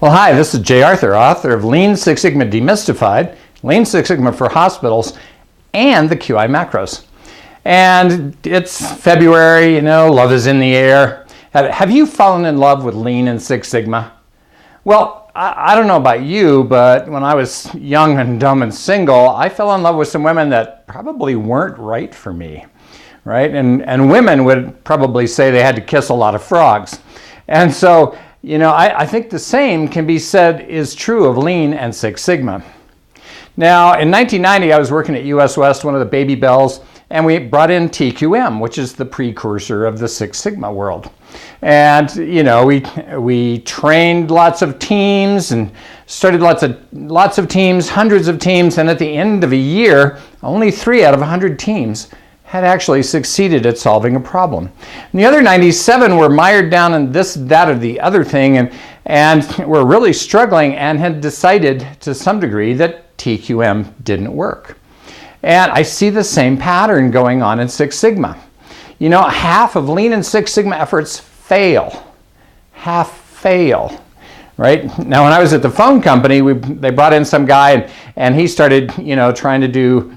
Well, hi, this is Jay Arthur, author of Lean Six Sigma Demystified, Lean Six Sigma for Hospitals, and the QI Macros. And it's February, love is in the air. Have you fallen in love with Lean and Six Sigma? Well, I don't know about you, but when I was young and dumb and single, I fell in love with some women that probably weren't right for me, right? And women would probably say they had to kiss a lot of frogs. And so, I think the same can be said is true of Lean and Six Sigma. Now, in 1990, I was working at US West, one of the baby bells, and we brought in TQM, which is the precursor of the Six Sigma world. And, we trained lots of teams and started lots of teams, hundreds of teams, and at the end of a year, only 3 out of 100 teams had actually succeeded at solving a problem. And the other 97 were mired down in this, that, or the other thing, and were really struggling and had decided to some degree that TQM didn't work. And I see the same pattern going on in Six Sigma. Half of Lean and Six Sigma efforts fail. Half fail. Right? Now, when I was at the phone company, they brought in some guy and he started, trying to do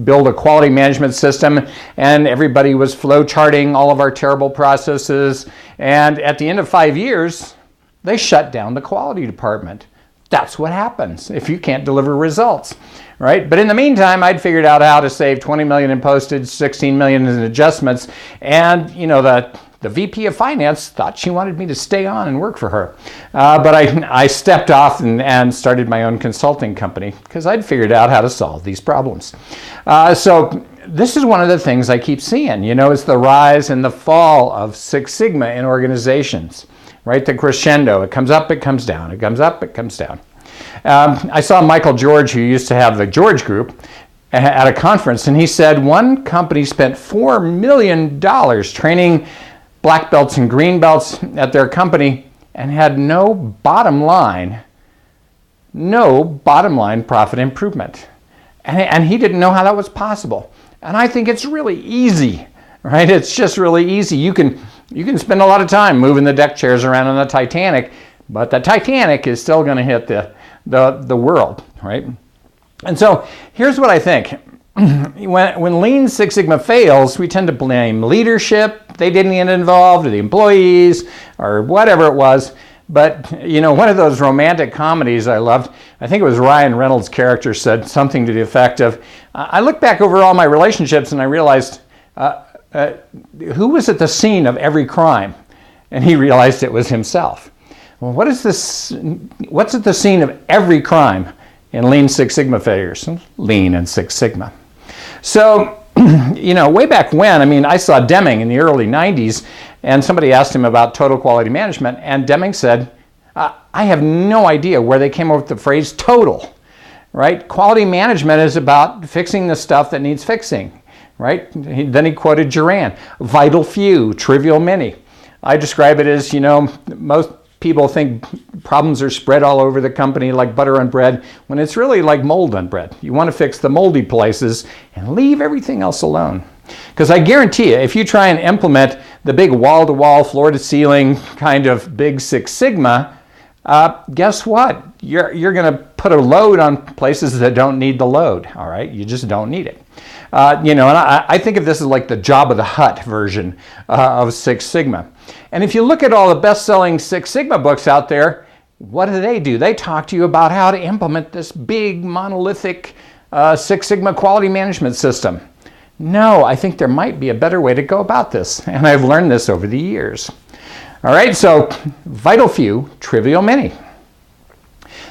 build a quality management system, and everybody was flow charting all of our terrible processes. And at the end of 5 years, they shut down the quality department. That's what happens if you can't deliver results, right? But in the meantime, I'd figured out how to save 20 million in postage, 16 million in adjustments, and the VP of Finance thought she wanted me to stay on and work for her. But I stepped off and started my own consulting company because I'd figured out how to solve these problems. So this is one of the things I keep seeing, is the rise and the fall of Six Sigma in organizations, right? The crescendo, it comes up, it comes down, it comes up, it comes down. I saw Michael George, who used to have the George Group, at a conference, and he said one company spent $4 million training black belts and green belts at their company and had no bottom line profit improvement. And he didn't know how that was possible. And I think it's really easy, right? It's just really easy. You can spend a lot of time moving the deck chairs around on the Titanic, but the Titanic is still going to hit the world, right? And so here's what I think. When Lean Six Sigma fails, we tend to blame leadership. They didn't get involved, or the employees, or whatever it was. But, one of those romantic comedies I loved, I think it was Ryan Reynolds' character said something to the effect of, I look back over all my relationships and I realized, who was at the scene of every crime? And he realized it was himself. Well, what's at the scene of every crime in Lean Six Sigma failures? Lean and Six Sigma. So, way back when, I saw Deming in the early 90s, and somebody asked him about total quality management, and Deming said, I have no idea where they came up with the phrase total, right? Quality management is about fixing the stuff that needs fixing, right? Then he quoted Juran, vital few, trivial many. I describe it as, most people think problems are spread all over the company like butter on bread, when it's really like mold on bread. You want to fix the moldy places and leave everything else alone. Because I guarantee you, if you try and implement the big wall-to-wall, floor-to-ceiling kind of big Six Sigma, guess what? You're going to put a load on places that don't need the load, all right? You just don't need it. And I think of this as like the Job of the Hut version of Six Sigma. And if you look at all the best-selling Six Sigma books out there, what do? They talk to you about how to implement this big monolithic Six Sigma quality management system. No, I think there might be a better way to go about this, and I've learned this over the years. All right, so vital few, trivial many.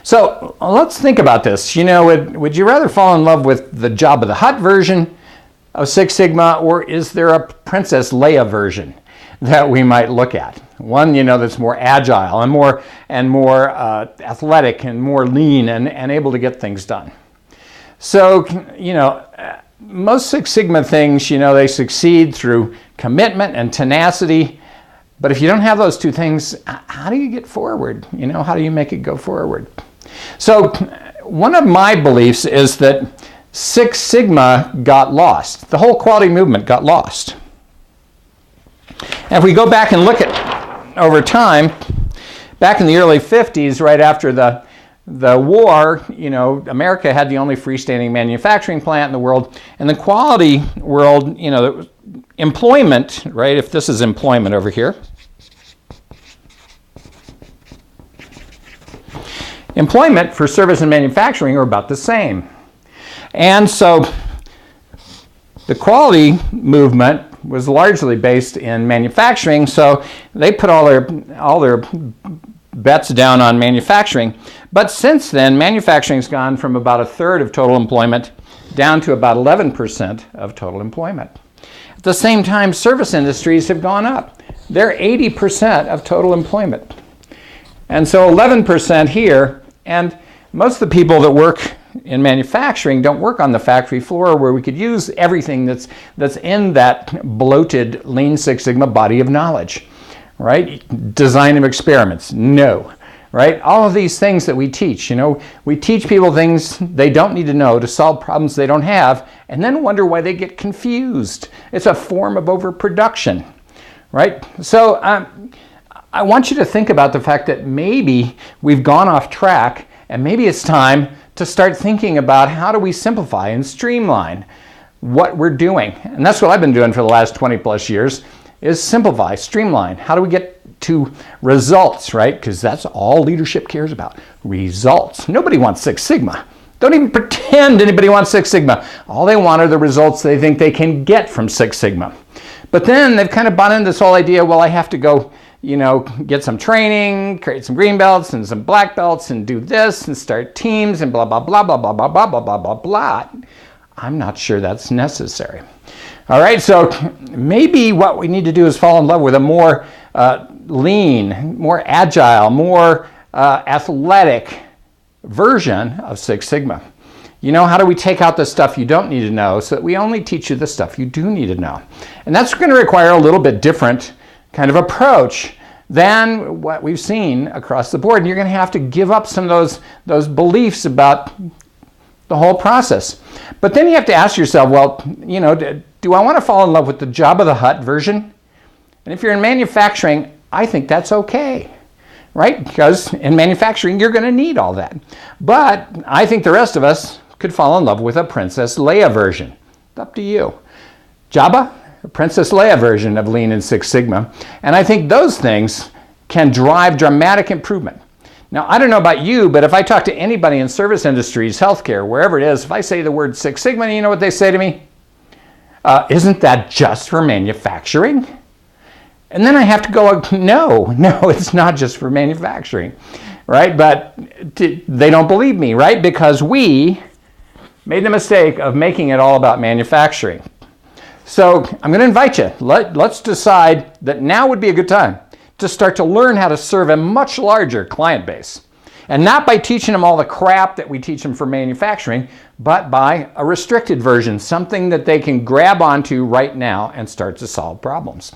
So let's think about this. Would you rather fall in love with the Job of the Hut version of Six Sigma, or is there a Princess Leia version that we might look at? One, that's more agile and more athletic and more lean and able to get things done. So, most Six Sigma things, they succeed through commitment and tenacity. But if you don't have those two things, how do you get forward? How do you make it go forward? So one of my beliefs is that Six Sigma got lost. The whole quality movement got lost. And if we go back and look at over time, back in the early 50s, right after the war, America had the only freestanding manufacturing plant in the world. And the quality world, employment, right? If this is employment over here. Employment for service and manufacturing are about the same. And so the quality movement was largely based in manufacturing, so they put all their bets down on manufacturing. But since then, manufacturing's gone from about a third of total employment down to about 11% of total employment. At the same time, service industries have gone up. They're 80% of total employment. And so 11% here, and most of the people that work in manufacturing don't work on the factory floor where we could use everything that's in that bloated Lean Six Sigma body of knowledge, right? Design of experiments, no, right? All of these things that we teach, we teach people things they don't need to know to solve problems they don't have, and then wonder why they get confused. It's a form of overproduction, right? So I want you to think about the fact that maybe we've gone off track, and maybe it's time to start thinking about how do we simplify and streamline what we're doing. And that's what I've been doing for the last 20 plus years, is simplify, streamline. How do we get to results, right? Because that's all leadership cares about, results. Nobody wants Six Sigma. Don't even pretend anybody wants Six Sigma. All they want are the results they think they can get from Six Sigma. But then they've kind of bought into this whole idea, well, I have to go get some training, create some green belts and some black belts and do this and start teams and blah, blah, blah, blah, blah, blah, blah, blah, blah, blah, blah. I'm not sure that's necessary. All right, so maybe what we need to do is fall in love with a more lean, more agile, more athletic version of Six Sigma. How do we take out the stuff you don't need to know so that we only teach you the stuff you do need to know? And that's going to require a little bit different kind of approach than what we've seen across the board. And you're going to have to give up some of those beliefs about the whole process. But then you have to ask yourself, well, do I want to fall in love with the Jabba the Hutt version? And if you're in manufacturing, I think that's okay, right? Because in manufacturing, you're going to need all that. But I think the rest of us could fall in love with a Princess Leia version. It's up to you. Jabba, a Princess Leia version of Lean and Six Sigma. And I think those things can drive dramatic improvement. Now, I don't know about you, but if I talk to anybody in service industries, healthcare, wherever it is, if I say the word Six Sigma, you know what they say to me? Isn't that just for manufacturing? And then I have to go, no, it's not just for manufacturing, right? But they don't believe me, right? Because we made the mistake of making it all about manufacturing. So I'm going to invite you. Let's decide that now would be a good time to start to learn how to serve a much larger client base. And not by teaching them all the crap that we teach them for manufacturing, but by a restricted version, something that they can grab onto right now and start to solve problems.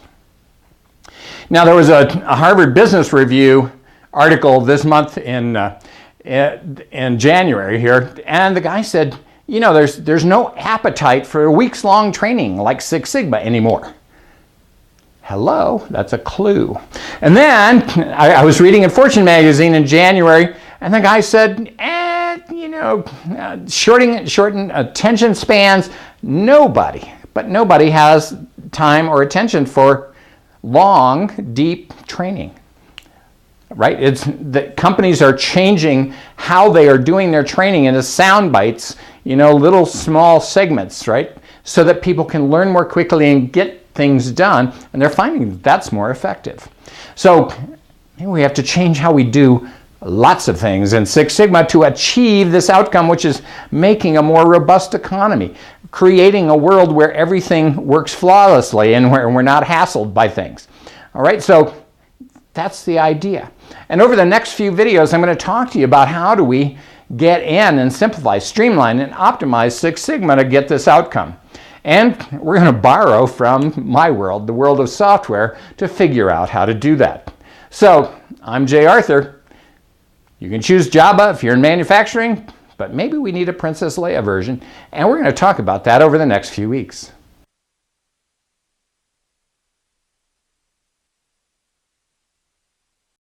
Now, there was a Harvard Business Review article this month in January here, and the guy said, there's no appetite for a weeks-long training like Six Sigma anymore. Hello, that's a clue. And then I was reading in Fortune magazine in January, and the guy said, shorten attention spans. Nobody has time or attention for long, deep training. Right? It's that companies are changing how they are doing their training into sound bites, little small segments, right? So that people can learn more quickly and get things done, and they're finding that's more effective. So maybe we have to change how we do lots of things in Six Sigma to achieve this outcome, which is making a more robust economy, creating a world where everything works flawlessly and where we're not hassled by things. All right, so that's the idea. And over the next few videos, I'm going to talk to you about how do we get in and simplify, streamline, and optimize Six Sigma to get this outcome. And we're going to borrow from my world, the world of software, to figure out how to do that. So I'm Jay Arthur. You can choose Jabba if you're in manufacturing, but maybe we need a Princess Leia version, and we're going to talk about that over the next few weeks.